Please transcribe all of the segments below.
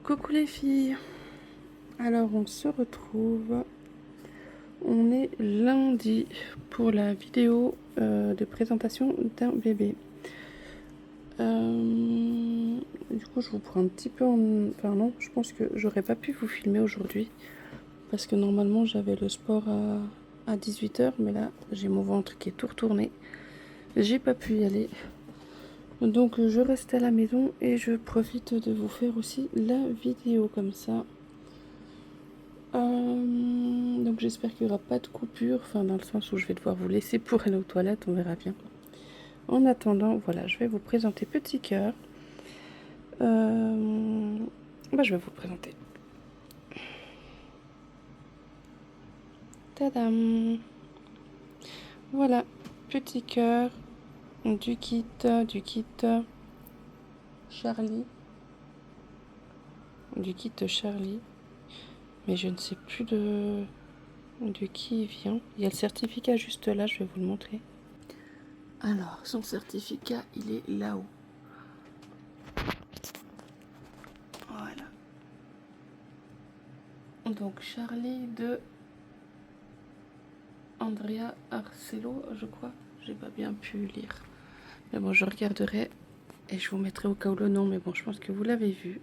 Coucou les filles, alors on se retrouve, on est lundi pour la vidéo de présentation d'un bébé. Du coup je vous prends un petit peu enfin non, je pense que j'aurais pas pu vous filmer aujourd'hui parce que normalement j'avais le sport à 18 h, mais là j'ai mon ventre qui est tout retourné, j'ai pas pu y aller. Donc je reste à la maison et je profite de vous faire aussi la vidéo comme ça. Donc j'espère qu'il n'y aura pas de coupure, enfin dans le sens où je vais devoir vous laisser pour aller aux toilettes, on verra bien. En attendant, voilà, je vais vous présenter Petit Cœur. Je vais vous le présenter. Tadam! Voilà, Petit Cœur, du kit Charlie. Du kit Charlie. Mais je ne sais plus de qui il vient. Il y a le certificat juste là, je vais vous le montrer. Alors, son certificat, il est là-haut. Voilà. Donc, Charlie de Andrea Arcelo, je crois. J'ai pas bien pu lire. Mais bon, je regarderai et je vous mettrai au cas où le nom. Mais bon, je pense que vous l'avez vu.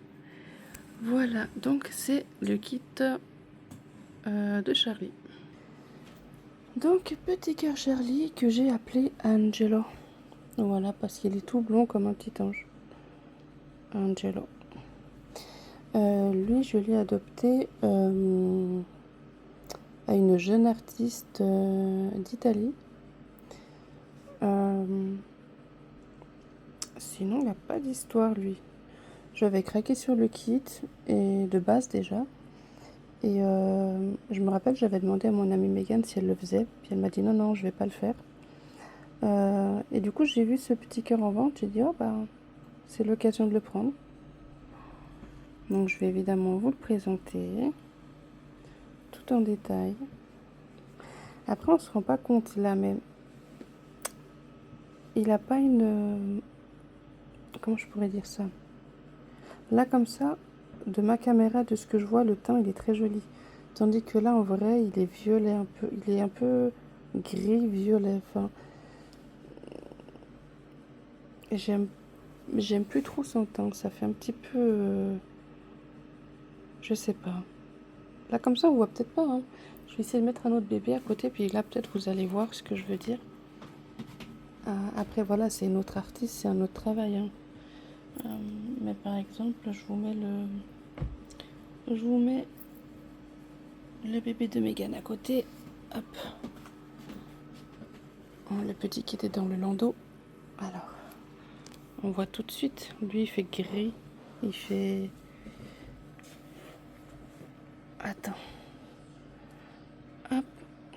Voilà, donc c'est le kit de Charlie. Donc, Petit Cœur Charlie que j'ai appelé Angelo. Voilà, parce qu'il est tout blond comme un petit ange. Angelo. Lui, je l'ai adopté à une jeune artiste d'Italie. Sinon, il n'y a pas d'histoire, lui. J'avais craqué sur le kit, et de base déjà. Et je me rappelle, j'avais demandé à mon amie Megan si elle le faisait. Puis elle m'a dit non, non, je vais pas le faire. Et du coup, j'ai vu ce petit cœur en vente. J'ai dit, oh bah, c'est l'occasion de le prendre. Donc, je vais évidemment vous le présenter. Tout en détail. Après, on se rend pas compte là, mais il a pas une... comment je pourrais dire ça? Là, comme ça, de ma caméra, de ce que je vois, le teint, il est très joli. Tandis que là, en vrai, il est violet un peu. Il est un peu gris-violet. Enfin, j'aime plus trop son teint. Ça fait un petit peu... je sais pas. Là, comme ça, on voit peut-être pas. Hein. Je vais essayer de mettre un autre bébé à côté. Puis là, peut-être, vous allez voir ce que je veux dire. Après, voilà, c'est une autre artiste. C'est un autre travail. Hein. Mais par exemple, je vous mets le bébé de Megan à côté. Hop. Le petit qui était dans le landau. Alors, on voit tout de suite. Lui, il fait gris. Il fait... Attends. Hop.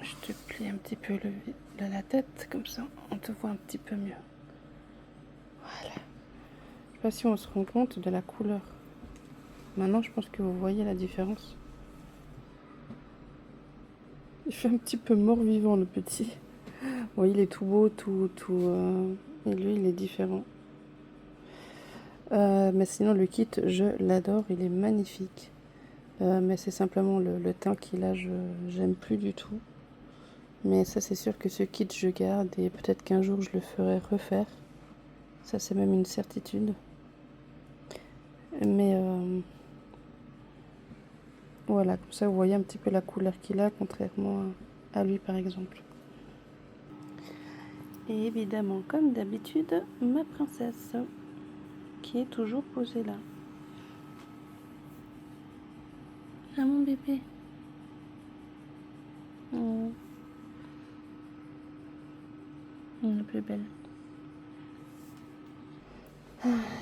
Je te plie un petit peu la tête. Comme ça, on te voit un petit peu mieux. Voilà. Je sais pas si on se rend compte de la couleur. Maintenant, je pense que vous voyez la différence. Il fait un petit peu mort-vivant, le petit. Bon, il est tout beau, et lui, il est différent. Mais sinon, le kit, je l'adore. Il est magnifique. Mais c'est simplement le teint qu'il a, j'aime plus du tout. Mais ça, c'est sûr que ce kit, je garde. Et peut-être qu'un jour, je le ferai refaire. Ça, c'est même une certitude. Mais voilà, comme ça, vous voyez un petit peu la couleur qu'il a, contrairement à lui, par exemple. Et évidemment, comme d'habitude, ma princesse, qui est toujours posée là. Ah, mon bébé. Oh. La plus belle.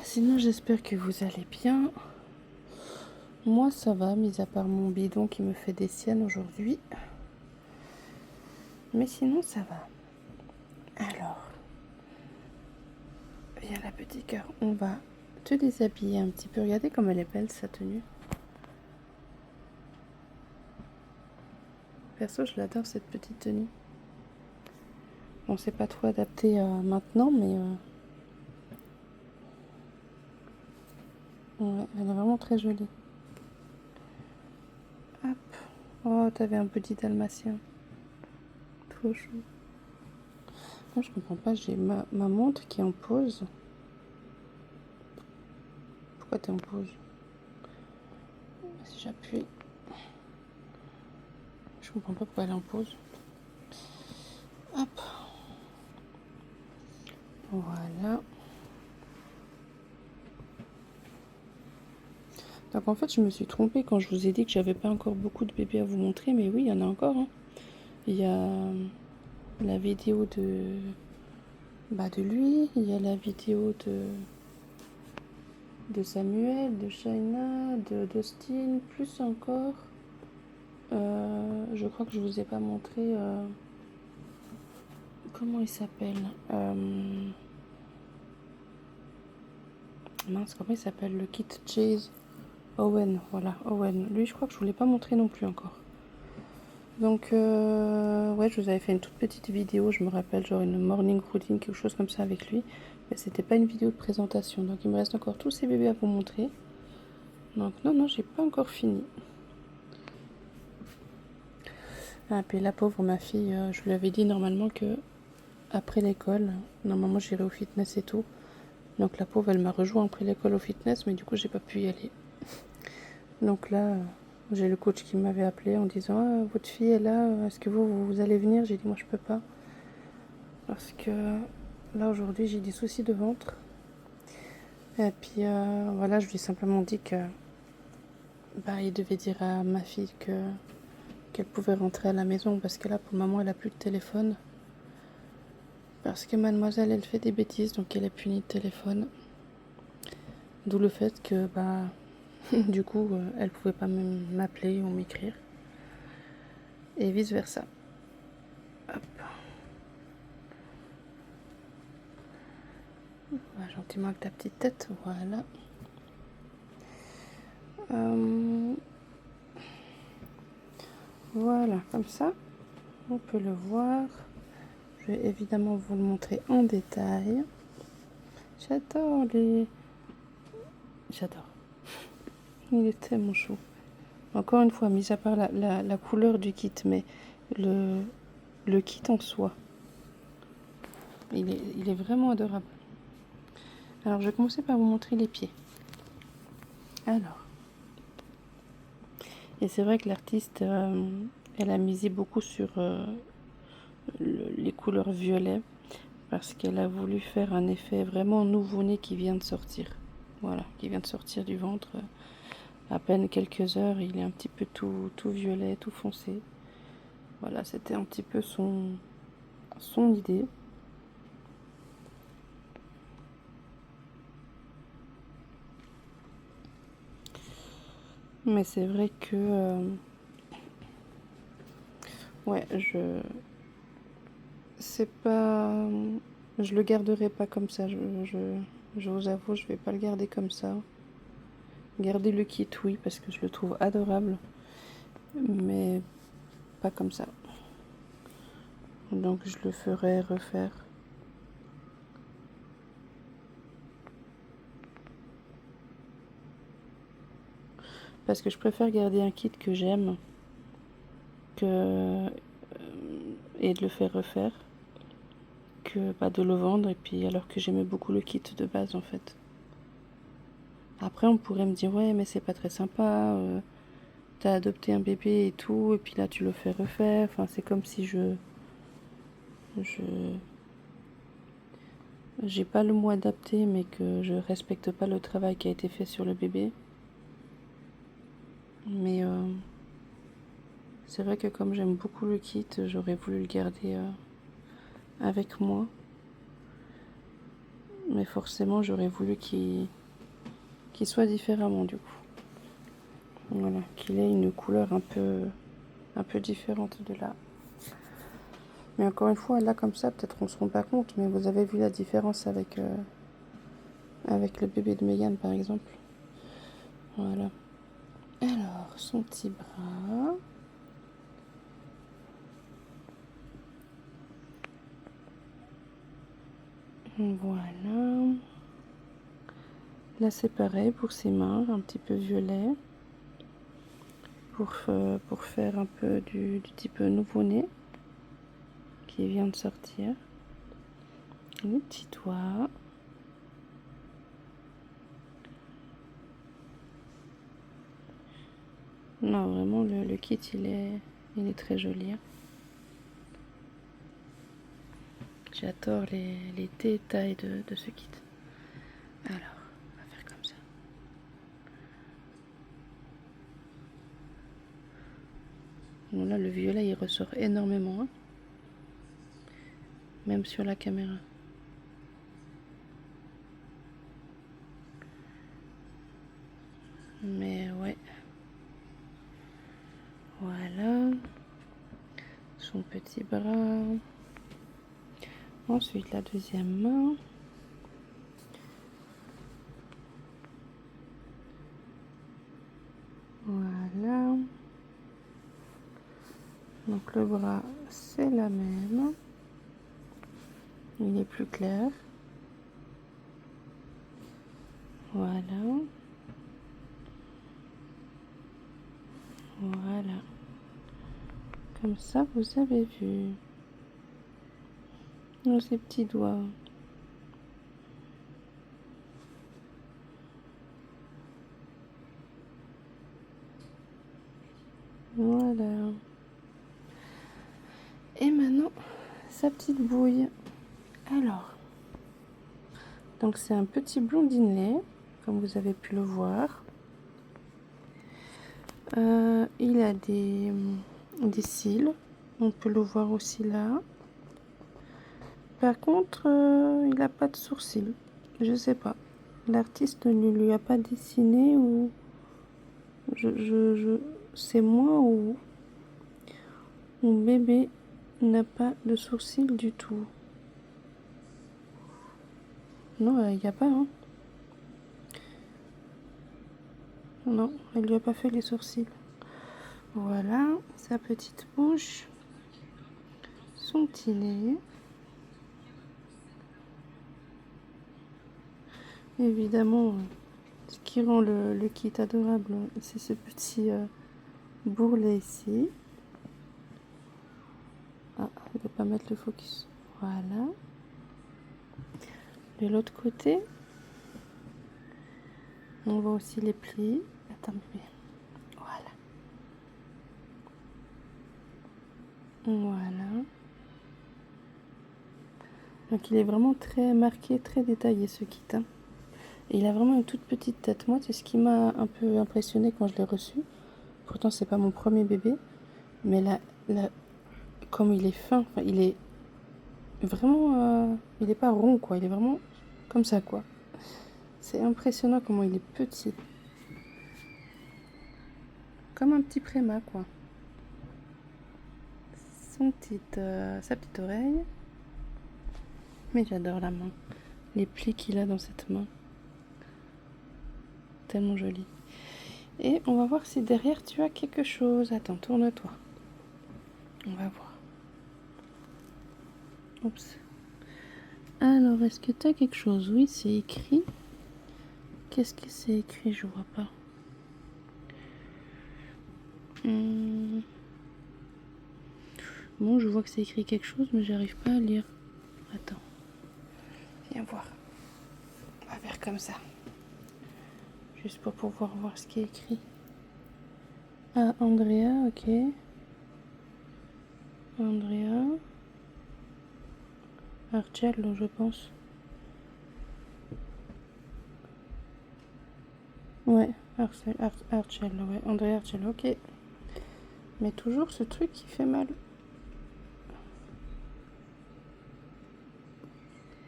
Sinon, j'espère que vous allez bien. Moi, ça va, mis à part mon bidon qui me fait des siennes aujourd'hui. Mais sinon, ça va. Alors, viens là, petit cœur. On va te déshabiller un petit peu. Regardez comme elle est belle, sa tenue. Perso, je l'adore, cette petite tenue. Bon, c'est pas trop adapté maintenant, mais... ouais, elle est vraiment très jolie. Oh, t'avais un petit dalmatien. Trop chou. Moi, je comprends pas, j'ai ma montre qui est en pause. Pourquoi t'es en pause? Si j'appuie, je comprends pas pourquoi elle est en pause. Hop, voilà. Donc en fait, je me suis trompée quand je vous ai dit que j'avais pas encore beaucoup de bébés à vous montrer, mais oui, il y en a encore, hein. Il y a la vidéo de lui, il y a la vidéo de Samuel, de Shaina, de Dustin, plus encore. Je crois que je vous ai pas montré comment il s'appelle. Mince, comment il s'appelle le kit Chase Owen, voilà, Owen. Lui, je crois que je vous l'ai pas montré non plus encore. Donc, ouais, je vous avais fait une toute petite vidéo, je me rappelle, genre une morning routine, quelque chose comme ça avec lui. Mais c'était pas une vidéo de présentation. Donc, il me reste encore tous ces bébés à vous montrer. Donc, non, j'ai pas encore fini. Ah, puis la pauvre, ma fille, je lui avais dit normalement que après l'école, normalement j'irai au fitness et tout. Donc, la pauvre, elle m'a rejoint après l'école au fitness, mais du coup, j'ai pas pu y aller. Donc là, j'ai le coach qui m'avait appelé en disant ah, votre fille est là, est-ce que vous allez venir? J'ai dit moi je peux pas. Parce que là aujourd'hui j'ai des soucis de ventre. Et puis voilà, je lui ai simplement dit que il devait dire à ma fille qu'elle pouvait rentrer à la maison parce que là pour le moment elle a plus de téléphone. Parce que mademoiselle elle fait des bêtises donc elle est punie de téléphone. D'où le fait que du coup elle pouvait pas m'appeler ou m'écrire. Et vice versa. Hop. Gentiment avec ta petite tête, voilà. Voilà, comme ça, on peut le voir. Je vais évidemment vous le montrer en détail. J'adore les... J'adore. Il est tellement chou. Encore une fois, mis à part la couleur du kit, mais le kit en soi, il est vraiment adorable. Alors, je vais commencer par vous montrer les pieds. Alors, et c'est vrai que l'artiste, elle a misé beaucoup sur les couleurs violet parce qu'elle a voulu faire un effet vraiment nouveau-né qui vient de sortir. Voilà, qui vient de sortir du ventre. À peine quelques heures, il est un petit peu tout violet, tout foncé. Voilà, c'était un petit peu son idée. Mais c'est vrai que ouais, c'est pas, je le garderai pas comme ça. Je vous avoue, je vais pas le garder comme ça. Garder le kit, oui, parce que je le trouve adorable, mais pas comme ça. Donc je le ferai refaire. Parce que je préfère garder un kit que j'aime que et de le faire refaire que de le vendre et puis alors que j'aimais beaucoup le kit de base en fait. Après on pourrait me dire ouais mais c'est pas très sympa, t'as adopté un bébé et tout et puis là tu le fais refaire, enfin c'est comme si j'ai pas le mot adapté mais que je respecte pas le travail qui a été fait sur le bébé. Mais c'est vrai que comme j'aime beaucoup le kit, j'aurais voulu le garder avec moi. Mais forcément j'aurais voulu qu'il soit différemment du coup. Voilà, qu'il ait une couleur un peu différente de là. Mais encore une fois, là comme ça, peut-être on ne se rend pas compte, mais vous avez vu la différence avec le bébé de Megan par exemple. Voilà. Alors, son petit bras. Voilà. Là c'est pareil pour ses mains, un petit peu violet. pour faire un peu du type nouveau-né qui vient de sortir. Le petit doigt. Non, vraiment, le kit, il est très joli. Hein. J'adore les détails de ce kit. Alors, on va faire comme ça. Bon, là, le violet, il ressort énormément. Hein. Même sur la caméra. Mais ouais. Voilà. Son petit bras. Ensuite, la deuxième main. Voilà. Donc le bras, c'est la même. Il est plus clair. Voilà. Voilà. Comme ça, vous avez vu. Oh, ces petits doigts. Voilà. Et maintenant, sa petite bouille. Alors, donc c'est un petit blondinet, comme vous avez pu le voir. Il a des cils, on peut le voir aussi là. Par contre, il n'a pas de sourcils, je sais pas. L'artiste ne lui a pas dessiné ou c'est moi ou mon bébé n'a pas de sourcils du tout. Non, il n'y a pas, hein. Non, elle lui a pas fait les sourcils. Voilà, sa petite bouche, son petit nez. Évidemment, ce qui rend le kit adorable, c'est ce petit bourrelet ici. Ah, je ne vais pas mettre le focus. Voilà. De l'autre côté, on voit aussi les plis. Attends, bébé. Voilà. Voilà. Donc il est vraiment très marqué, très détaillé ce kit. Hein. Et il a vraiment une toute petite tête. Moi, c'est ce qui m'a un peu impressionné quand je l'ai reçu. Pourtant, c'est pas mon premier bébé. Mais là, comme il est fin, enfin, il est vraiment... il est pas rond, quoi. Il est vraiment comme ça, quoi. C'est impressionnant comment il est petit. Comme un petit préma, quoi. Sa petite oreille. Mais j'adore la main. Les plis qu'il a dans cette main. Tellement joli. Et on va voir si derrière tu as quelque chose. Attends, tourne-toi. On va voir. Oups. Alors, est-ce que tu as quelque chose? Oui, c'est écrit. Qu'est-ce que c'est écrit? Je vois pas. Bon, je vois que c'est écrit quelque chose, mais j'arrive pas à lire. Attends. Viens voir. On va faire comme ça. Juste pour pouvoir voir ce qui est écrit. Ah, Andrea, ok. Andrea. Arcello, je pense. Ouais, Arcello, ouais. Andrea Arcello, ok. Mais toujours ce truc qui fait mal.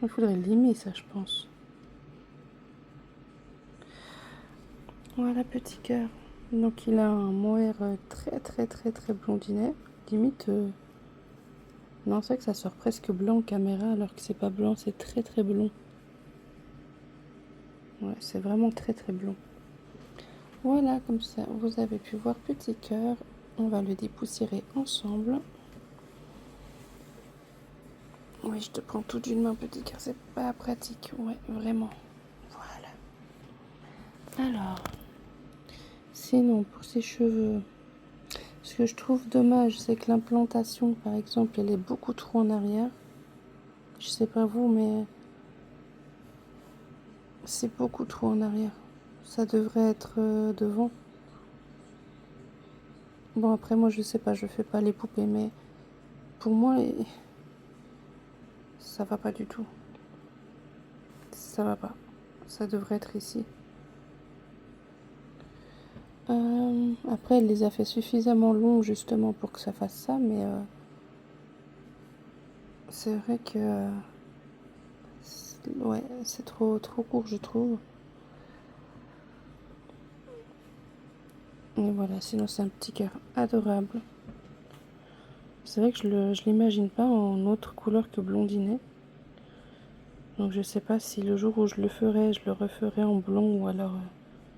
Il faudrait limer ça, je pense. Voilà, petit cœur. Donc il a un mohair très très très très blondinet. Limite... Non, c'est vrai que ça sort presque blanc en caméra, alors que c'est pas blanc, c'est très très blond. Ouais, c'est vraiment très très blond. Voilà, comme ça, vous avez pu voir petit cœur. On va le dépoussiérer ensemble. Oui, je te prends tout d'une main, petit cœur, c'est pas pratique. Ouais, vraiment. Voilà. Alors, sinon, pour ses cheveux, Ce que je trouve dommage, c'est que l'implantation, par exemple, elle est beaucoup trop en arrière. Je sais pas vous, mais c'est beaucoup trop en arrière. Ça devrait être devant. Bon, après, moi, je sais pas, je fais pas les poupées, mais pour moi, ça va pas du tout. Ça va pas. Ça devrait être ici. Après, elle les a fait suffisamment longs, justement, pour que ça fasse ça, mais c'est vrai que... ouais, c'est trop court, je trouve. Et voilà, sinon c'est un petit cœur adorable. C'est vrai que je l'imagine pas en autre couleur que blondinet. Donc je sais pas si le jour où je le ferai, je le referai en blond ou alors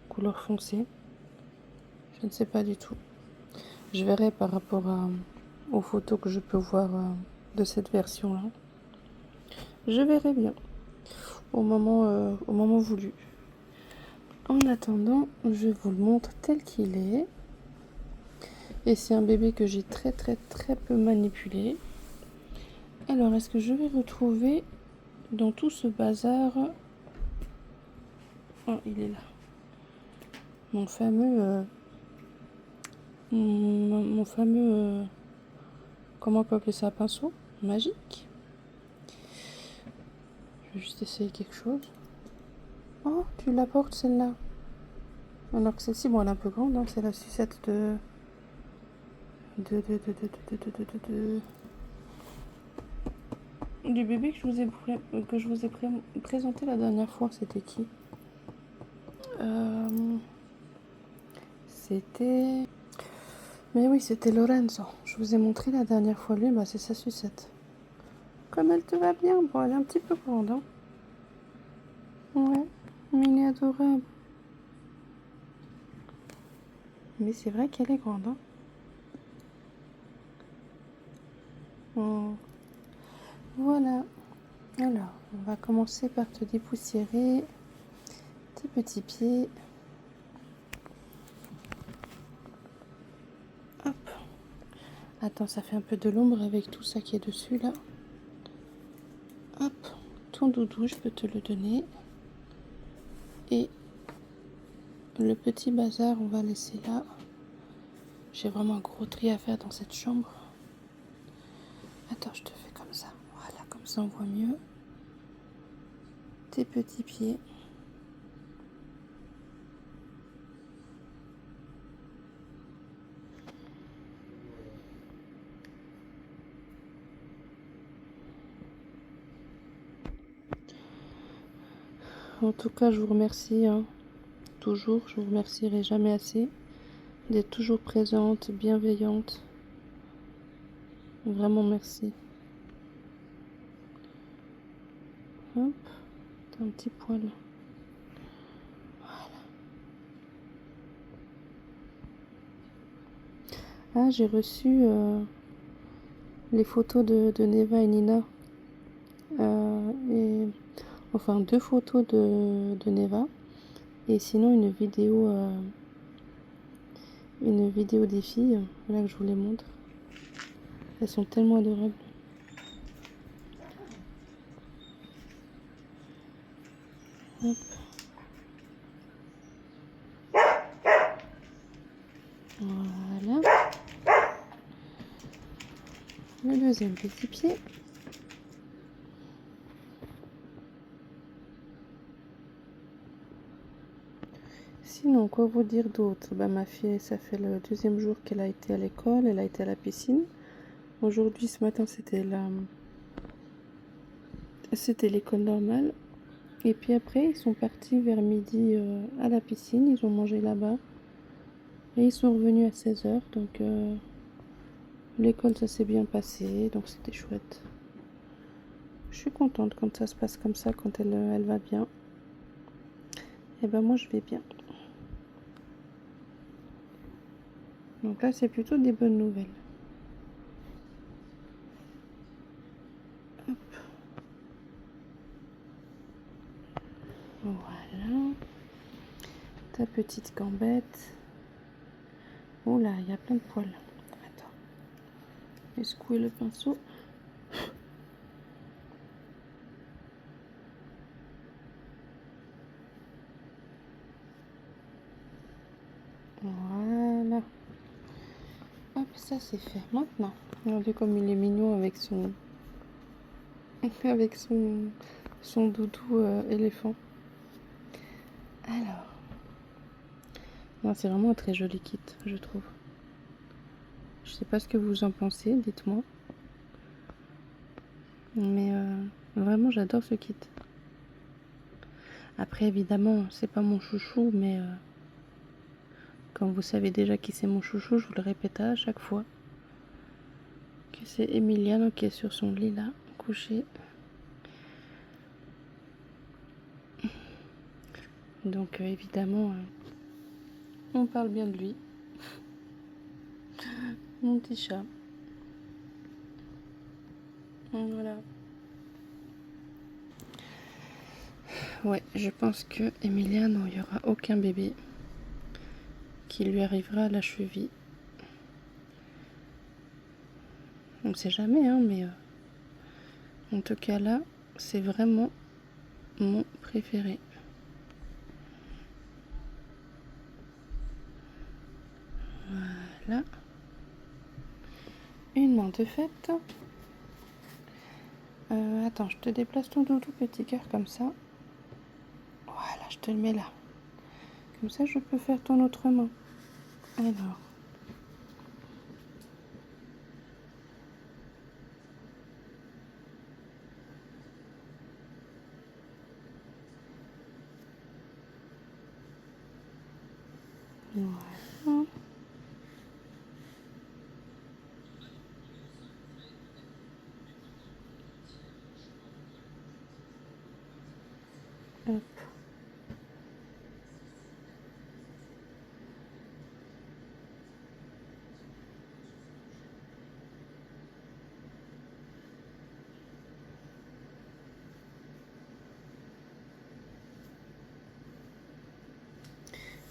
couleur foncée. Je ne sais pas du tout. Je verrai par rapport aux photos que je peux voir de cette version-là. Je verrai bien au moment voulu. En attendant, je vous le montre tel qu'il est. Et c'est un bébé que j'ai très peu manipulé. Alors, est-ce que je vais retrouver dans tout ce bazar... Oh, il est là. Mon fameux... mon fameux... comment on peut appeler ça? Pinceau magique. Je vais juste essayer quelque chose. Oh, tu la portes celle-là. Alors que celle-ci, bon, elle est un peu grande. Hein, c'est la sucette du bébé que je vous ai présenté la dernière fois. C'était qui? C'était... Mais oui, c'était Lorenzo. Je vous ai montré la dernière fois lui, bah c'est sa sucette. Comme elle te va bien. Bon, elle est un petit peu grande, hein. Ouais, mais elle est adorable. Mais c'est vrai qu'elle est grande, hein. Oh. Voilà. Alors, on va commencer par te dépoussiérer tes petits pieds. Hop. Attends, ça fait un peu de l'ombre avec tout ça qui est dessus, là. Hop. Ton doudou, je peux te le donner. Et le petit bazar, on va laisser là. J'ai vraiment un gros tri à faire dans cette chambre. Attends, je te fais comme ça. Voilà, comme ça on voit mieux. Tes petits pieds. En tout cas, je vous remercie, hein. Toujours, je vous remercierai jamais assez d'être toujours présente, bienveillante. Vraiment merci. Hop, t'as un petit poil. Voilà. Ah, j'ai reçu les photos de Neva et Nina. Enfin, 2 photos de Neva. Et sinon, une vidéo des filles. Voilà que je vous les montre. Elles sont tellement adorables. Hop. Voilà. Le deuxième petit pied. Sinon, quoi vous dire d'autre? Bah, ma fille, ça fait le deuxième jour qu'elle a été à l'école. Elle a été à la piscine. Aujourd'hui, ce matin, c'était l'école normale. Et puis après, ils sont partis vers midi à la piscine. Ils ont mangé là-bas. Et ils sont revenus à 16 h. Donc, l'école, ça s'est bien passé. Donc, c'était chouette. Je suis contente quand ça se passe comme ça, quand elle va bien. Et ben moi, je vais bien. Donc là, c'est plutôt des bonnes nouvelles. Hop. Voilà. Ta petite gambette. Oh là, il y a plein de poils. et secouer le pinceau. Voilà. Hop, ça c'est fait. Maintenant, regardez comme il est mignon avec son avec son doudou éléphant. Alors, non, c'est vraiment un très joli kit, je trouve. Je sais pas ce que vous en pensez, dites-moi. Mais vraiment, j'adore ce kit. Après, évidemment, c'est pas mon chouchou, mais comme vous savez déjà qui c'est mon chouchou, je vous le répète à chaque fois. Que c'est Emiliano qui est sur son lit là, couché. Donc évidemment, on parle bien de lui. Mon petit chat. Voilà. Ouais, je pense que Emiliano, il n'y aura aucun bébé qui lui arrivera à la cheville. On ne sait jamais, hein, mais en tout cas là, c'est vraiment mon préféré. Voilà. Une main de fête. Attends, je te déplace ton doudou petit cœur comme ça. Voilà, je te le mets là. Comme ça, je peux faire ton autre main. Alors. Voilà. Hop.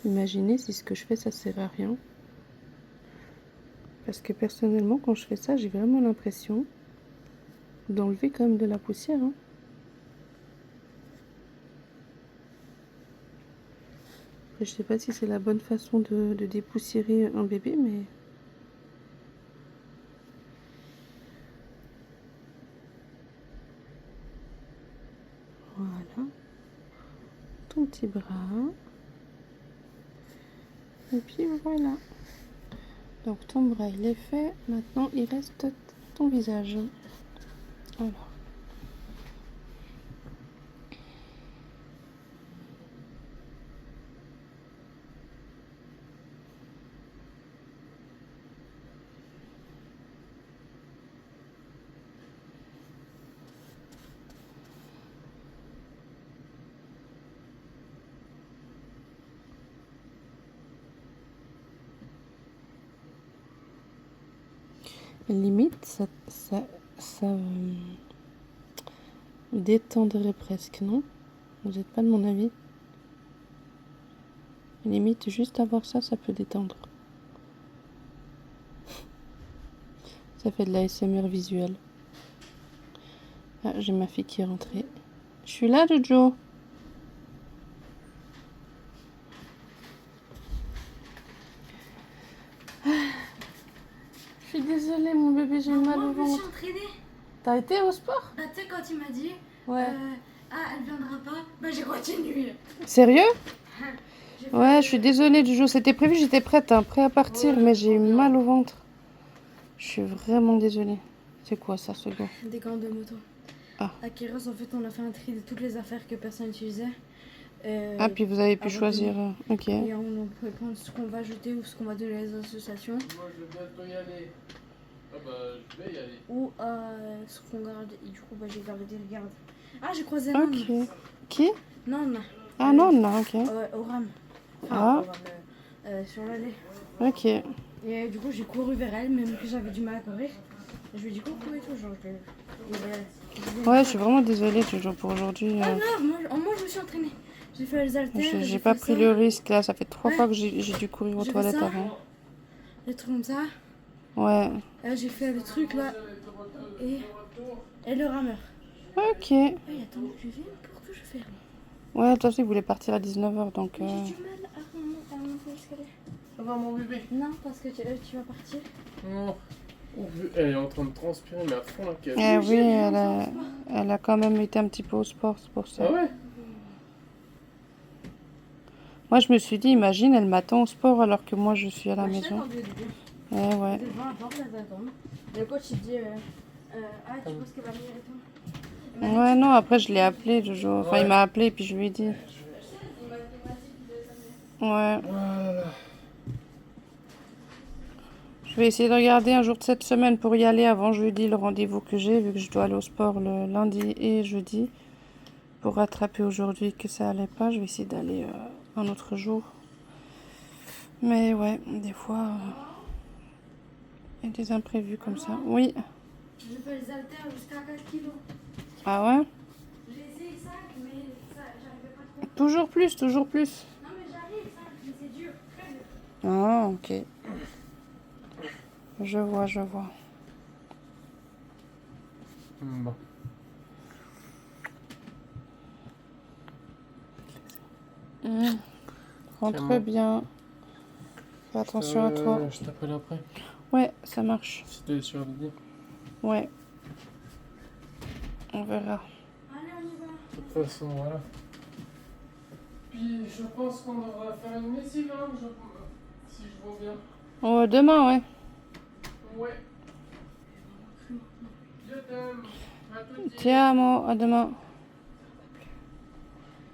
Imaginez si ce que je fais, ça sert à rien. Parce que personnellement, quand je fais ça, j'ai vraiment l'impression d'enlever quand même de la poussière. Hein. Après, je sais pas si c'est la bonne façon de dépoussiérer un bébé, mais... Voilà. Ton petit bras. Et puis voilà. Donc ton bras, il est fait. Maintenant, il reste ton visage. Alors. Limite, ça détendrait presque, non? Vous n'êtes pas de mon avis? Limite, juste avoir ça, ça peut détendre. Ça fait de la ASMR visuelle. Ah, j'ai ma fille qui est rentrée. Je suis là, Jojo. Je suis désolée, mon bébé, j'ai mal au ventre. Je me suis entraînée. T'as été au sport? Bah, tu sais, quand il m'a dit, ouais. Elle viendra pas, bah j'ai continué. Sérieux? Ouais, je suis désolée, Jojo. C'était prévu, j'étais prête, hein, prêt à partir, mais j'ai eu mal au ventre. Je suis vraiment désolée. C'est quoi ça, ce gars? Des gants de moto. Ah. À Kairos, en fait, on a fait un tri de toutes les affaires que personne n'utilisait. Ah, puis vous avez pu choisir. Ok. Et on peut prendre ce qu'on va jeter ou ce qu'on va donner aux associations. Moi, je vais bientôt y aller. Ah bah, je vais y aller. Ou ce qu'on garde. Et du coup, bah, j'ai gardé des gardes. Ah, j'ai croisé un homme. Ok. Qui? Non. Ah non, non, ok. Au ram. Enfin, Ah. au ram, sur l'allée. Ok. Et du coup, j'ai couru vers elle, même que j'avais du mal à courir. Je lui ai dit coucou et tout, genre. Ouais, je suis vraiment désolée, Jojo, pour aujourd'hui. Ah non, moi je me suis entraînée. J'ai fait les haltères. J'ai pas pris le risque là, ça fait 3 fois que j'ai dû courir aux J'ai fait toilettes ça. avant. Des trucs comme ça. Ouais. Là, j'ai fait le truc là. Et le rameur. Ok. Ah, il attend que je vienne pour que je ferme. Ouais, toi aussi, il voulait partir à 19h, donc... Mais j'ai du mal à monter l'escalier. Ça va mon bébé? Non, parce que tu vas partir. Non. Oh, elle est en train de transpirer, mais à fond la caisse. Eh oui, elle a quand même été un petit peu au sport, c'est pour ça. Ah ouais? Moi, je me suis dit, imagine, elle m'attend au sport alors que moi, je suis à la Je maison. t'attendais au début. Eh ouais. Devant la porte, elle t'attend. Le coach, il dit ah, tu penses qu'elle va venir et tout. Ouais, non, après, je l'ai appelé le jour. Enfin, il m'a appelé et puis je lui ai dit. Ouais. Voilà. Je vais essayer de regarder un jour de cette semaine pour y aller avant jeudi, le rendez-vous que j'ai, vu que je dois aller au sport le lundi et jeudi. Pour rattraper aujourd'hui que ça allait pas, je vais essayer d'aller un autre jour. Mais ouais, des fois, il y a des imprévus comme ça. Oui. Je fais les haltères jusqu'à 4 kilos. Ah ouais? J'ai essayé 5, mais ça, j'arrivais pas trop. Toujours plus, toujours plus. Non, mais j'arrive, 5, mais c'est dur, très dur. Ah, ok. Je vois, je vois. Bon. Rentre Tiens, bien. Fais attention à toi. Je t'appelle après. Ouais, ça marche. Si t'es sur l'idée. Ouais. On verra. Allez, on y va. De toute façon, voilà. Puis je pense qu'on devra faire une lessive, hein, si je vois bien. Oh, demain, ouais. Ouais. Je t'aime. À tout de suite. Tiens, à demain.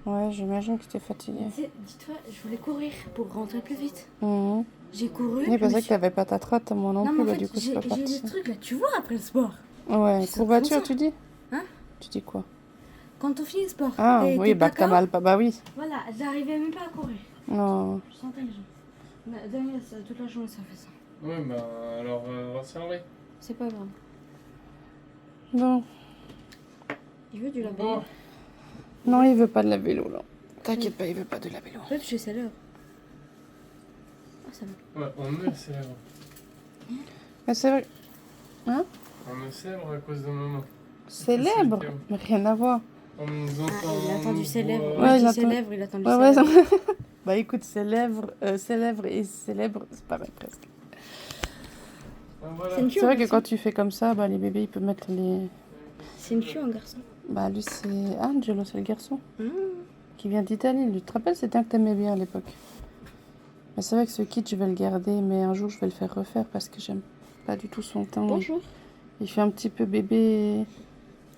Ouais, j'imagine que t'es fatigué. Tu sais, dis-toi, je voulais courir pour rentrer plus vite. Mhm. J'ai couru. Oui, parce je me que t'avais pas ta traite, moi non, Non, plus, mais en bah, fait, du coup, je j'ai peux des partir. trucs là, tu vois, après le sport. Ouais, Je sens courbature, comme ça. tu dis? Hein? Tu dis quoi? Quand on finit le sport. Ah, t'es oui, bah que t'as KO. mal, bah oui. Voilà, j'arrivais même pas à courir. Non. Je sentais les gens. Daniel, toute la journée, ça fait ça. Ouais, bah alors, resserrer. C'est pas grave. Bon. Il veut du Bon. label. Non, il veut pas de la vélo, là. T'inquiète pas, il veut pas de la vélo. En fait, je sais l'heure. Ah, ça va. Ouais, on me célèbre. Mais c'est vrai. Hein? On me célèbre à cause de maman. Célèbre? C'est le Mais rien à voir. On nous Ah, entend. il a attendu nous ses lèvres. voit. Ouais, Ouais, il il attend- ses lèvres, il attend du Ouais, ouais, célèbre. bah écoute, célèbre et célèbre, c'est pareil presque. Ah, voilà. C'est une C'est fille vrai ou un que garçon? quand tu fais comme ça, bah les bébés, ils peuvent mettre les... C'est une fille ou un garçon? Bah lui, c'est Angelo, c'est le garçon. Mmh. Qui vient d'Italie. Tu te rappelles, c'était un que t'aimais bien à l'époque. Mais c'est vrai que ce kit, je vais le garder, mais un jour, je vais le faire refaire parce que j'aime pas du tout son teint. Bonjour. Il fait un petit peu bébé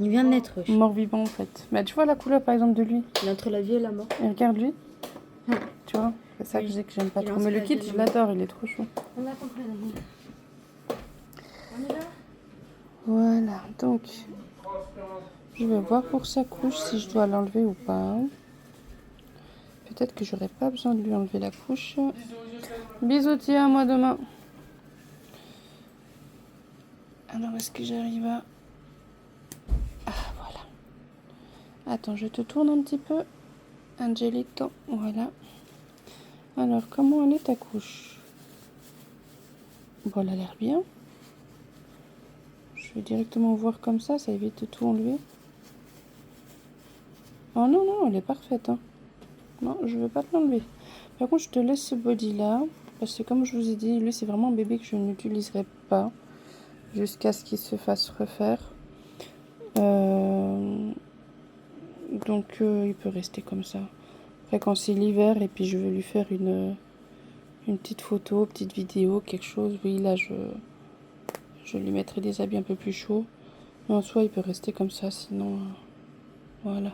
Il vient de naître, wesh. mort-vivant, en fait. Mais tu vois la couleur, par exemple, de lui. Il est entre la vie et la mort. Et regarde lui. Hmm. Tu vois, c'est ça que Oui. je dis que j'aime pas Il est trop. entre Mais le la kit, vie et je la mort. l'adore, il est trop chou. On a compris, Daniel. On y va? Voilà, donc je vais voir pour sa couche si je dois l'enlever ou pas. Peut-être que j'aurais pas besoin de lui enlever la couche. Bisous, tiens, à moi demain. Alors, est-ce que j'arrive à... Ah, voilà. Attends, je te tourne un petit peu. Angelito, voilà. Alors, comment elle est ta couche? Bon, elle a l'air bien. Je vais directement voir comme ça évite de tout enlever. Oh non, non, elle est parfaite. Hein. Non, je veux pas te l'enlever. Par contre, je te laisse ce body là. Parce que comme je vous ai dit, lui, c'est vraiment un bébé que je n'utiliserai pas. Jusqu'à ce qu'il se fasse refaire. Donc, il peut rester comme ça. Après, quand c'est l'hiver et puis je veux lui faire une petite photo, petite vidéo, quelque chose, oui, là, je lui mettrai des habits un peu plus chauds. Mais en soi, il peut rester comme ça, sinon... voilà.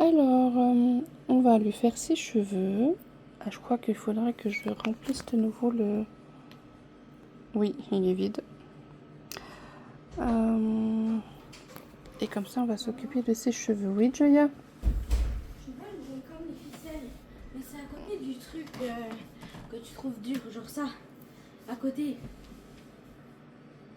Alors, on va lui faire ses cheveux. Ah, je crois qu'il faudrait que je remplisse de nouveau le... Oui, il est vide. Et comme ça, on va s'occuper de ses cheveux. Oui, Joya? Je vois, j'ai comme les ficelles. Mais c'est à côté du truc que tu trouves dur, genre ça. À côté.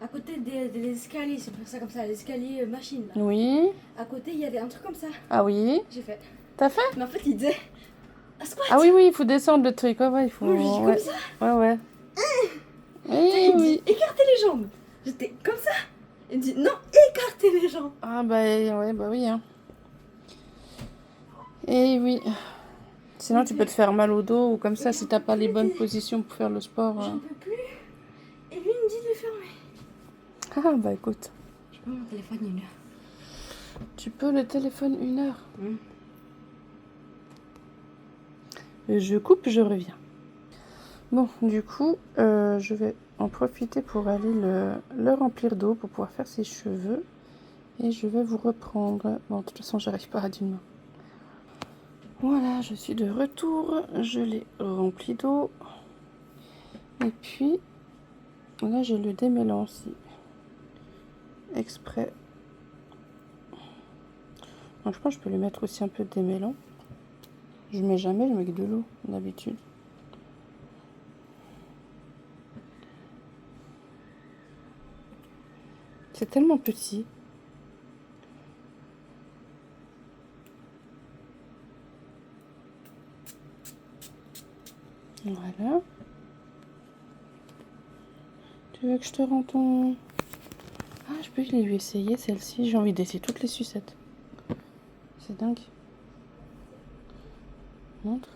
À côté des escaliers, c'est pour ça comme ça, l'escalier machine là. Oui. À côté, il y a un truc comme ça. Ah oui. J'ai fait. T'as fait? Mais en fait, il disait. Ah, squat. Ah oui, oui, il faut descendre le truc. Ouais, ouais, il faut... Moi, j'ai dit ouais. comme ça. Ouais, ouais. Eh Il me oui. dit écartez les jambes. J'étais comme ça. Il me dit non, écartez les jambes. Ah bah ouais, bah oui. Hein. Eh oui. Sinon, tu peux te faire mal au dos ou comme ça si t'as pas les bonnes positions pour faire le sport. J'en peux plus. Et lui, il me dit de le fermer. Ah bah écoute. Je prends mon téléphone 1 heure. Tu peux le téléphone 1 heure. Je coupe, je reviens. Bon, du coup, je vais en profiter pour aller le remplir d'eau pour pouvoir faire ses cheveux. Et je vais vous reprendre. Bon, de toute façon, j'arrive pas à d'une main. Voilà, je suis de retour. Je l'ai rempli d'eau. Et puis, là, j'ai le démêlant aussi. Exprès. Donc, je pense que je peux lui mettre aussi un peu de démêlant. Je mets jamais, je mets que de l'eau, d'habitude. C'est tellement petit. Voilà. Tu veux que je te rende ton... Ah, je peux lui essayer celle-ci. J'ai envie d'essayer toutes les sucettes. C'est dingue. Montre.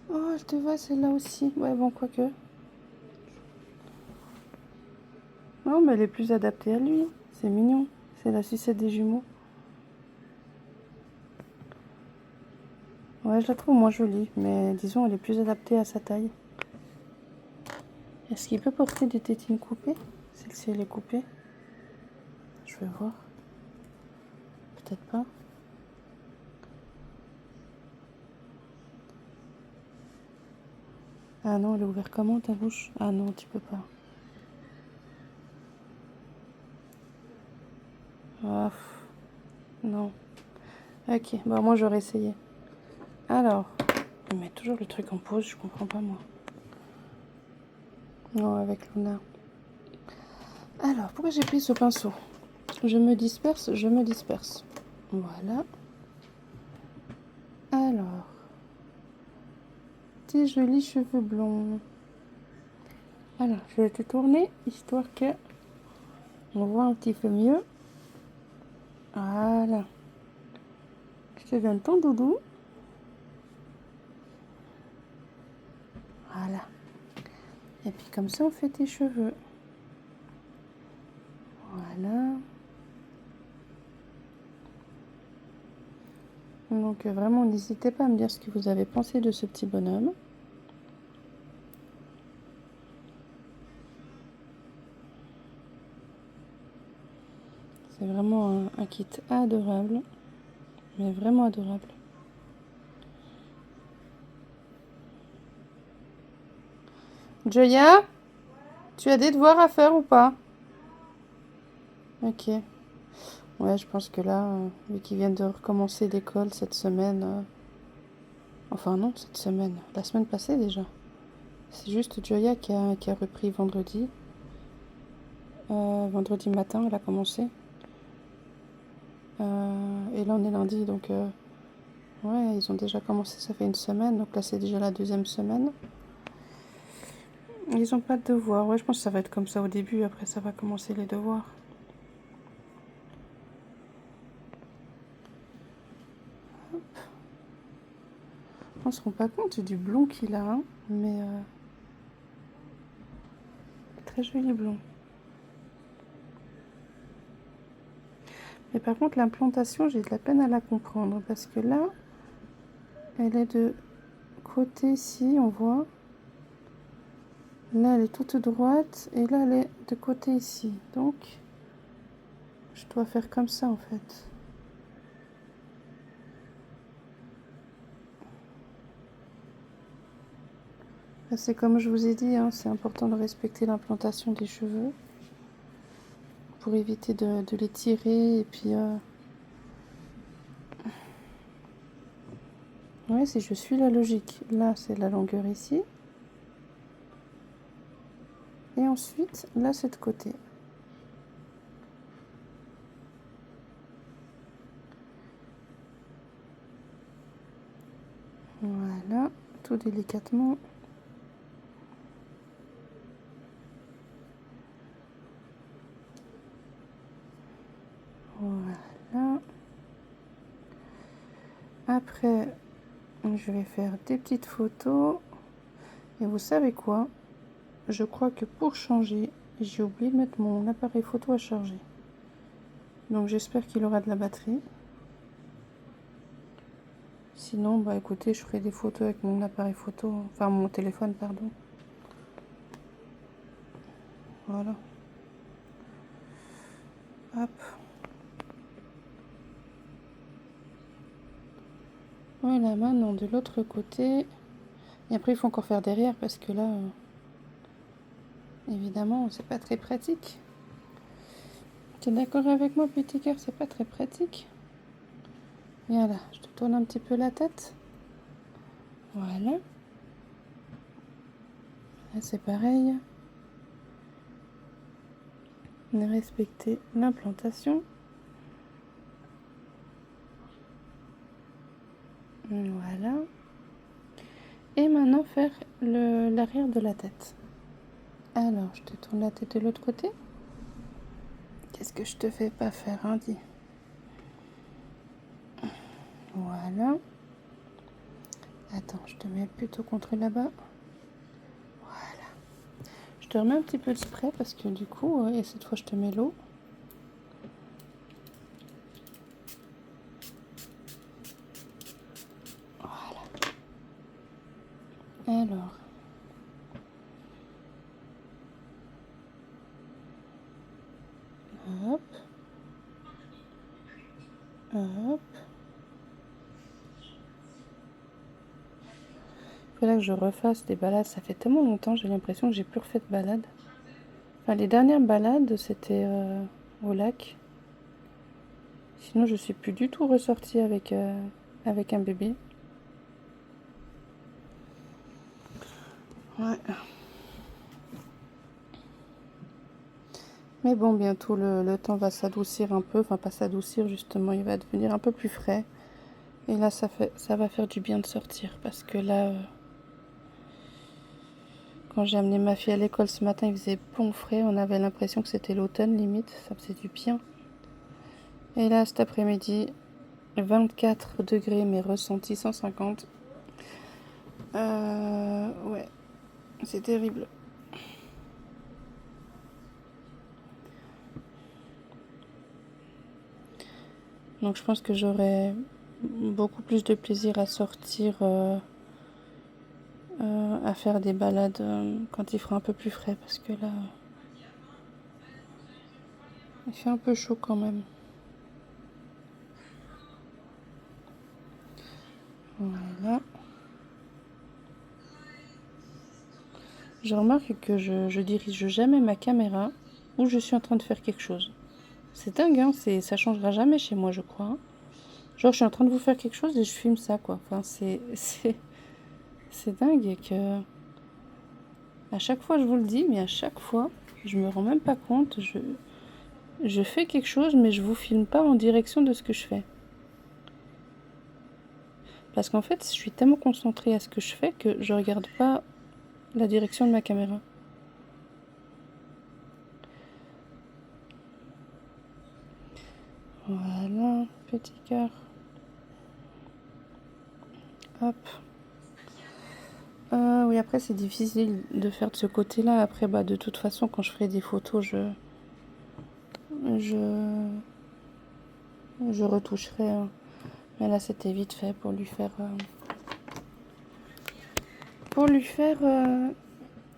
Oh, je te vois celle-là aussi. Ouais, bon, quoique. Non, mais elle est plus adaptée à lui. C'est mignon. C'est la sucette des jumeaux. Ouais, je la trouve moins jolie. Mais disons, elle est plus adaptée à sa taille. Est-ce qu'il peut porter des tétines coupées? Celle-ci, elle est coupée. Je vais voir. Peut-être pas. Ah non, elle est ouverte comment ta bouche? Ah non, tu peux pas. Ah, non. Ok, bah moi j'aurais essayé. Alors, il met toujours le truc en pause, je comprends pas moi. Non, avec Luna. Alors, pourquoi j'ai pris ce pinceau? Je me disperse, je me disperse. Voilà. Alors, tes jolis cheveux blonds. Alors, je vais te tourner, histoire que on voit un petit peu mieux. Voilà. Je te donne ton doudou. Voilà. Et puis comme ça, on fait tes cheveux. Voilà. Donc vraiment, n'hésitez pas à me dire ce que vous avez pensé de ce petit bonhomme. C'est vraiment un kit adorable. Mais vraiment adorable. Joya, tu as des devoirs à faire ou pas? Ok. Ouais, je pense que là, vu qu'ils viennent de recommencer l'école cette semaine... Enfin non, cette semaine. La semaine passée déjà. C'est juste Joya qui a repris vendredi. Vendredi matin, elle a commencé. Et là, on est lundi, donc... ouais, ils ont déjà commencé, ça fait une semaine. Donc là, c'est déjà la deuxième semaine. Ils n'ont pas de devoirs. Ouais, je pense que ça va être comme ça au début. Après, ça va commencer les devoirs. Hop. On ne se rend pas compte du blond qu'il a, hein, mais très joli blond. Mais par contre, l'implantation, j'ai de la peine à la comprendre parce que là, elle est de côté ici, on voit. Là, elle est toute droite et là, elle est de côté ici. Donc, je dois faire comme ça en fait. C'est comme je vous ai dit, hein, c'est important de respecter l'implantation des cheveux pour éviter de les tirer et puis... ouais, si je suis la logique, là c'est la longueur ici. Et ensuite, là c'est de côté. Voilà, tout délicatement. Je vais faire des petites photos. Et vous savez quoi? Je crois que pour changer, j'ai oublié de mettre mon appareil photo à charger. Donc j'espère qu'il aura de la batterie. Sinon, bah écoutez, je ferai des photos avec mon appareil photo, enfin mon téléphone, pardon. Voilà. Hop. Voilà, maintenant de l'autre côté. Et après, il faut encore faire derrière parce que là, évidemment, c'est pas très pratique. Tu es d'accord avec moi, petit cœur, c'est pas très pratique. Voilà, je te tourne un petit peu la tête. Voilà. Là, c'est pareil. Respecter l'implantation. Voilà. Et maintenant, faire l'arrière de la tête. Alors, je te tourne la tête de l'autre côté. Qu'est-ce que je te fais pas faire, hein, dis. Voilà. Attends, je te mets plutôt contre là-bas. Voilà. Je te remets un petit peu de spray parce que du coup, et cette fois je te mets l'eau. Voilà. Alors. Hop. Hop. Il faudrait que je refasse des balades. Ça fait tellement longtemps, j'ai l'impression que j'ai plus refait de balade. Enfin, les dernières balades, c'était au lac. Sinon, je suis plus du tout ressortie avec un bébé. Ouais. Mais bon, bientôt le temps va s'adoucir un peu. Enfin, pas s'adoucir, justement, il va devenir un peu plus frais. Et là, ça va faire du bien de sortir. Parce que là, quand j'ai amené ma fille à l'école ce matin, il faisait bon frais. On avait l'impression que c'était l'automne, limite. Ça faisait du bien. Et là, cet après-midi, 24 degrés, mais ressenti 150. Ouais, c'est terrible. Donc je pense que j'aurai beaucoup plus de plaisir à sortir, à faire des balades quand il fera un peu plus frais. Parce que là, il fait un peu chaud quand même. Voilà. Je remarque que je dirige jamais ma caméra où je suis en train de faire quelque chose. C'est dingue, hein, ça changera jamais chez moi, je crois. Hein. Genre, je suis en train de vous faire quelque chose et je filme ça, quoi. Enfin, c'est dingue que... À chaque fois, je vous le dis, mais à chaque fois, je me rends même pas compte. Je fais quelque chose, mais je vous filme pas en direction de ce que je fais. Parce qu'en fait, je suis tellement concentrée à ce que je fais que je regarde pas la direction de ma caméra. Voilà, petit cœur. Hop. Oui, après, c'est difficile de faire de ce côté-là. Après, bah, de toute façon, quand je ferai des photos, je retoucherai. Hein. Mais là, c'était vite fait pour lui faire...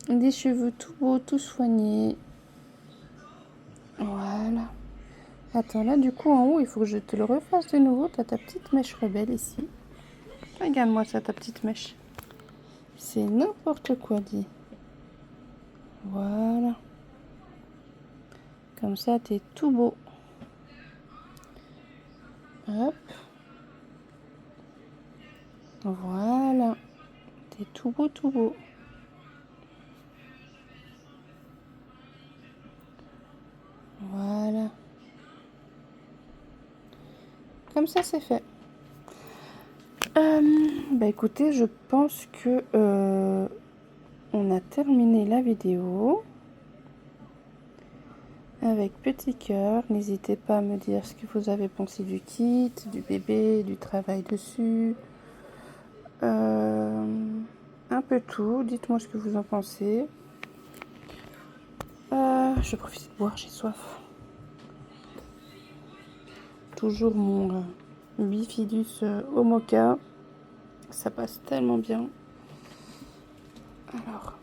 des cheveux tout beaux, tout soignés. Voilà. Attends, là, du coup, en haut, il faut que je te le refasse de nouveau. T'as ta petite mèche rebelle ici. Regarde-moi ça, ta petite mèche. C'est n'importe quoi, dit. Voilà. Comme ça, t'es tout beau. Hop. Voilà. T'es tout beau, tout beau. Voilà. Comme ça, c'est fait. Bah écoutez, je pense que on a terminé la vidéo avec petit cœur. N'hésitez pas à me dire ce que vous avez pensé du kit, du bébé, du travail dessus. Un peu tout. Dites-moi ce que vous en pensez. Je vais profiter de boire, j'ai soif. Toujours mon bifidus au mocha. Ça passe tellement bien. Alors,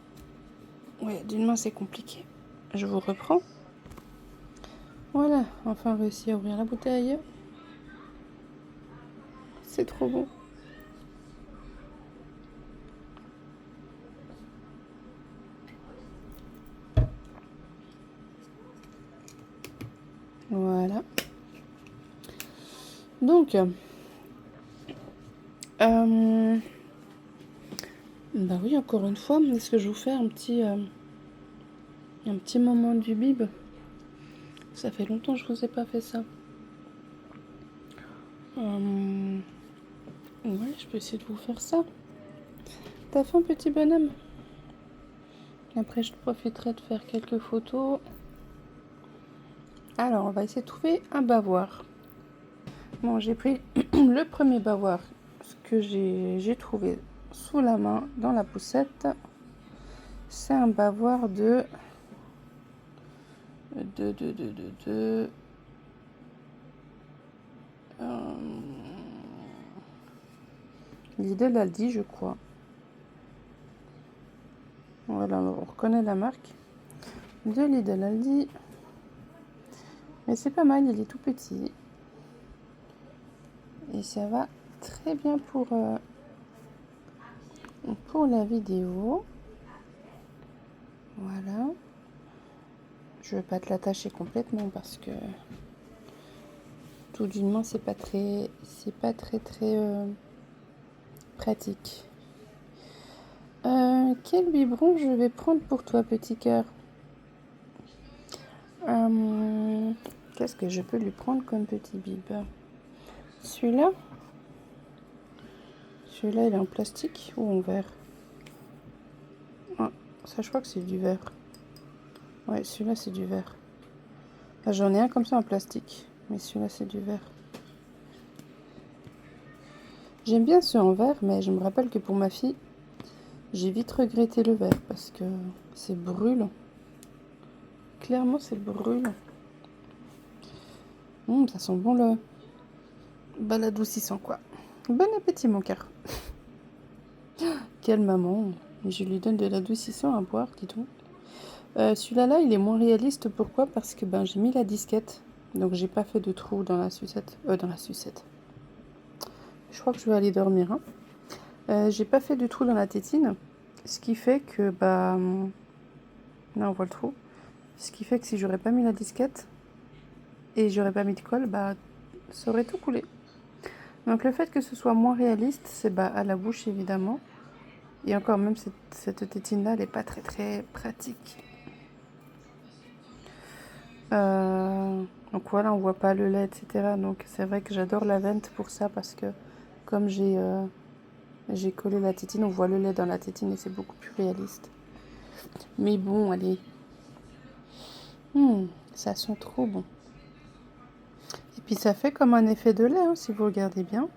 ouais, d'une main c'est compliqué. Je vous reprends. Voilà, enfin réussi à ouvrir la bouteille. C'est trop bon. Voilà. Donc, bah oui, encore une fois, est-ce que je vous fais un petit moment du bib? Ça fait longtemps que je vous ai pas fait ça. Ouais, je peux essayer de vous faire ça. T'as faim, petit bonhomme? Après, je profiterai de faire quelques photos. Alors, on va essayer de trouver un bavoir. Bon, j'ai pris le premier bavoir, ce que j'ai trouvé sous la main dans la poussette. C'est un bavoir de Lidl Aldi, je crois. Voilà, on reconnaît la marque de Lidl Aldi. Mais c'est pas mal, il est tout petit. Et ça va très bien pour la vidéo. Voilà. Je vais pas te l'attacher complètement parce que tout d'une main c'est pas très pratique. Quel biberon je vais prendre pour toi, petit cœur? Qu'est-ce que je peux lui prendre comme petit bib? Celui-là? Celui-là, il est en plastique ou en verre? Ah, ça, je crois que c'est du verre. Ouais, celui-là, c'est du verre. Ah, j'en ai un comme ça en plastique, mais celui-là, c'est du verre. J'aime bien ceux en verre, mais je me rappelle que pour ma fille, j'ai vite regretté le verre parce que c'est brûlant. Clairement, c'est brûlant. Ça sent bon le adoucissant, quoi. Bon appétit, mon cœur. Quelle maman. Je lui donne de l'adoucissant à boire, dis donc. Celui-là, il est moins réaliste. Pourquoi? Parce que j'ai mis la disquette. Donc, j'ai pas fait de trou dans la sucette. Dans la sucette. Je crois que je vais aller dormir. J'ai pas fait de trou dans la tétine. Ce qui fait que, là, on voit le trou. Ce qui fait que si j'aurais pas mis la disquette et j'aurais pas mis de colle, ça aurait tout coulé. Donc, le fait que ce soit moins réaliste, c'est à la bouche, évidemment. Et encore, même cette tétine-là, elle est pas très, très pratique. Donc voilà, on voit pas le lait, etc. Donc c'est vrai que j'adore la vente pour ça parce que comme j'ai collé la tétine, on voit le lait dans la tétine et c'est beaucoup plus réaliste. Mais bon, allez. Ça sent trop bon. Et puis ça fait comme un effet de lait, si vous regardez bien.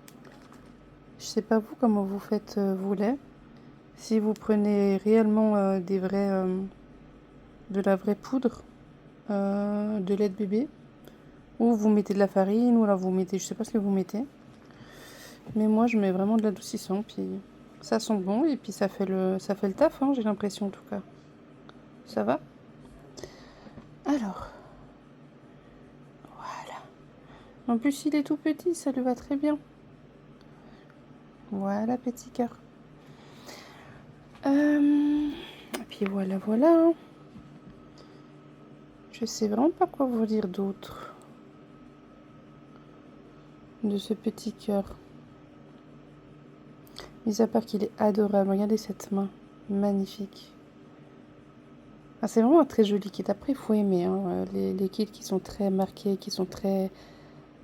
Je sais pas vous comment vous faites vos laits. Si vous prenez réellement de la vraie poudre de lait de bébé, ou vous mettez de la farine, ou là vous mettez, je sais pas ce que vous mettez. Mais moi je mets vraiment de l'adoucissant, puis ça sent bon et puis ça fait le taf, j'ai l'impression en tout cas. Ça va? Alors, voilà. En plus il est tout petit, ça lui va très bien. Voilà, petit cœur. Et puis voilà. Je sais vraiment pas quoi vous dire d'autre de ce petit cœur. Mis à part qu'il est adorable. Regardez cette main. Magnifique. C'est vraiment un très joli kit. Après, il faut aimer les kits qui sont très marqués, qui sont très,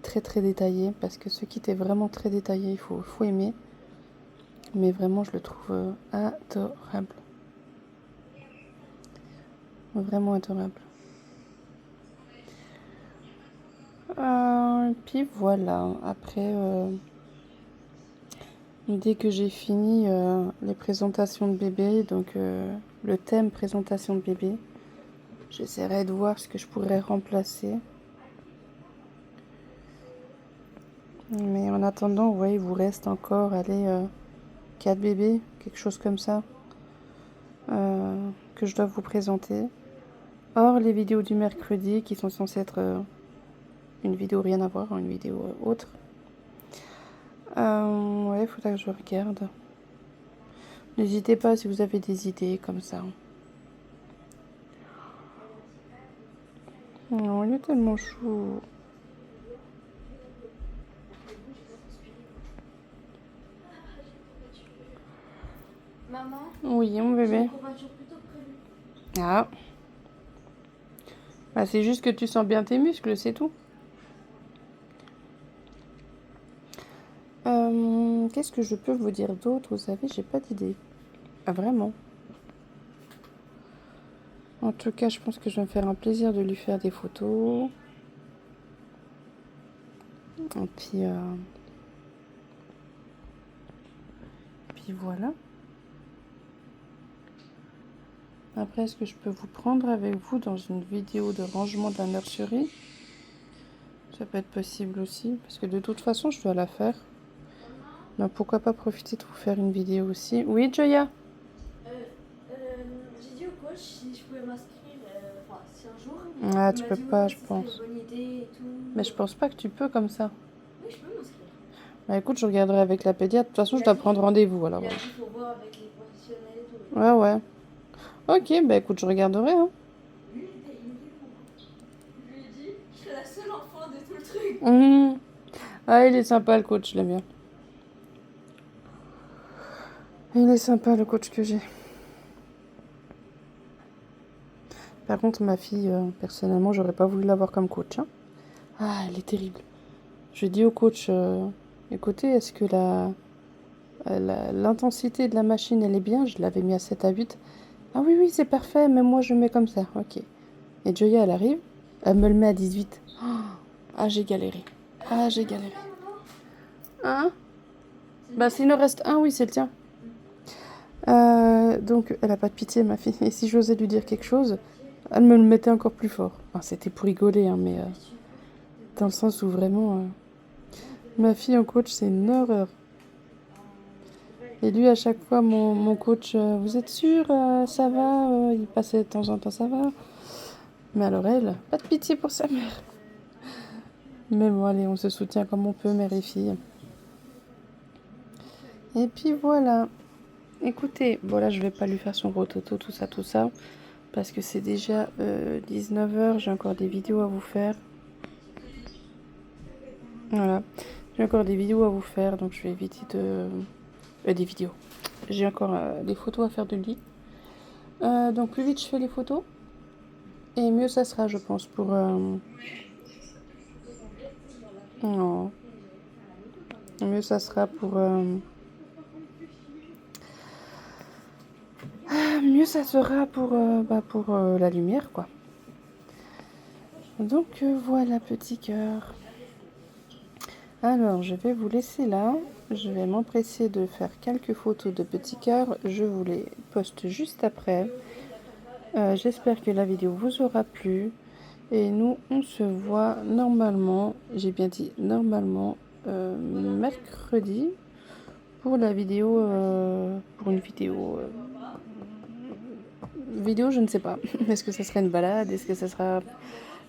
très, très détaillés. Parce que ce kit est vraiment très détaillé. Il faut aimer. Mais vraiment, je le trouve adorable. Vraiment adorable. Et puis voilà. Après... Dès que j'ai fini les présentations de bébé, donc le thème présentation de bébé, j'essaierai de voir ce que je pourrais remplacer. Mais en attendant, ouais, il vous reste encore, allez, 4 bébés, quelque chose comme ça, que je dois vous présenter. Or, les vidéos du mercredi, qui sont censées être une vidéo rien à voir, une vidéo autre. Ouais, il faudra que je regarde. N'hésitez pas si vous avez des idées comme ça. Oh, il est tellement chou. Maman, Oui, mon j'ai bébé. une courbature plutôt prévue. Ah. Bah, c'est juste que tu sens bien tes muscles, c'est tout. Qu'est-ce que je peux vous dire d'autre? Vous savez, j'ai pas d'idée. Ah, vraiment. En tout cas, je pense que je vais me faire un plaisir de lui faire des photos. Et puis voilà. Après, est-ce que je peux vous prendre avec vous dans une vidéo de rangement de la nurserie? Ça peut être possible aussi, parce que de toute façon, je dois la faire. Donc pourquoi pas profiter de vous faire une vidéo aussi. Oui, Joya? J'ai dit au coach si je pouvais m'inscrire, enfin si un jour. Ah, Il tu m'a peux dit, pas, ouais, je ce serait pense. une bonne idée et tout. Mais je pense pas que tu peux comme ça. Oui, je peux m'inscrire. Bah écoute, je regarderai avec la pédiatre. De toute façon, Il je a dois dit- prendre rendez-vous alors. Il a dit qu'il faut voir avec les professionnels et tout. Ouais, ouais. Ok, bah écoute, je regarderai, hein. Lui, il était content. Je lui ai dit, je serais la seule enfant de tout le truc. Ah, il est sympa le coach, je l'aime bien. Il est sympa le coach que j'ai. Par contre, ma fille, personnellement, j'aurais pas voulu l'avoir comme coach, hein. Ah, elle est terrible. Je dis au coach, écoutez, est-ce que l'intensité de la machine, elle est bien? Je l'avais mis à 7 à 8. Ah oui, oui, c'est parfait, mais moi je mets comme ça. Ok. Et Joya, elle arrive, elle me le met à 18. Ah, j'ai galéré. Ah, j'ai galéré. Hein? Bah, s'il nous reste un, oui, c'est le tien. Donc, elle a pas de pitié, ma fille. Et si j'osais lui dire quelque chose, elle me le mettait encore plus fort. Enfin, c'était pour rigoler, hein, mais dans le sens où vraiment, ma fille en coach, c'est une horreur. Et lui, à chaque fois, mon coach, vous êtes sûr, ça va? Il passait de temps en temps, ça va? Mais alors elle, pas de pitié pour sa mère. Mais bon, allez, on se soutient comme on peut, mère et fille. Et puis voilà. Écoutez, bon là, je vais pas lui faire son gros toto, tout ça, parce que c'est déjà 19h, j'ai encore des vidéos à vous faire. Voilà, j'ai encore des vidéos à vous faire, donc je vais éviter de... des vidéos. J'ai encore des photos à faire de lui. Donc plus vite je fais les photos, et mieux ça sera, je pense, pour... Non. Mieux ça sera pour... Mieux ça sera pour, la lumière, quoi. Donc voilà, petit cœur. Alors, je vais vous laisser là. Je vais m'empresser de faire quelques photos de petit cœur. Je vous les poste juste après. J'espère que la vidéo vous aura plu. Et nous, on se voit normalement, j'ai bien dit normalement, mercredi pour la vidéo, pour une vidéo... vidéo, je ne sais pas. Est-ce que ça sera une balade? Est-ce que ça sera...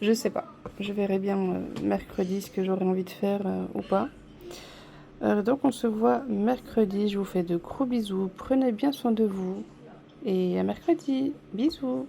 Je sais pas. Je verrai bien mercredi ce que j'aurai envie de faire ou pas. Donc on se voit mercredi. Je vous fais de gros bisous. Prenez bien soin de vous. Et à mercredi. Bisous.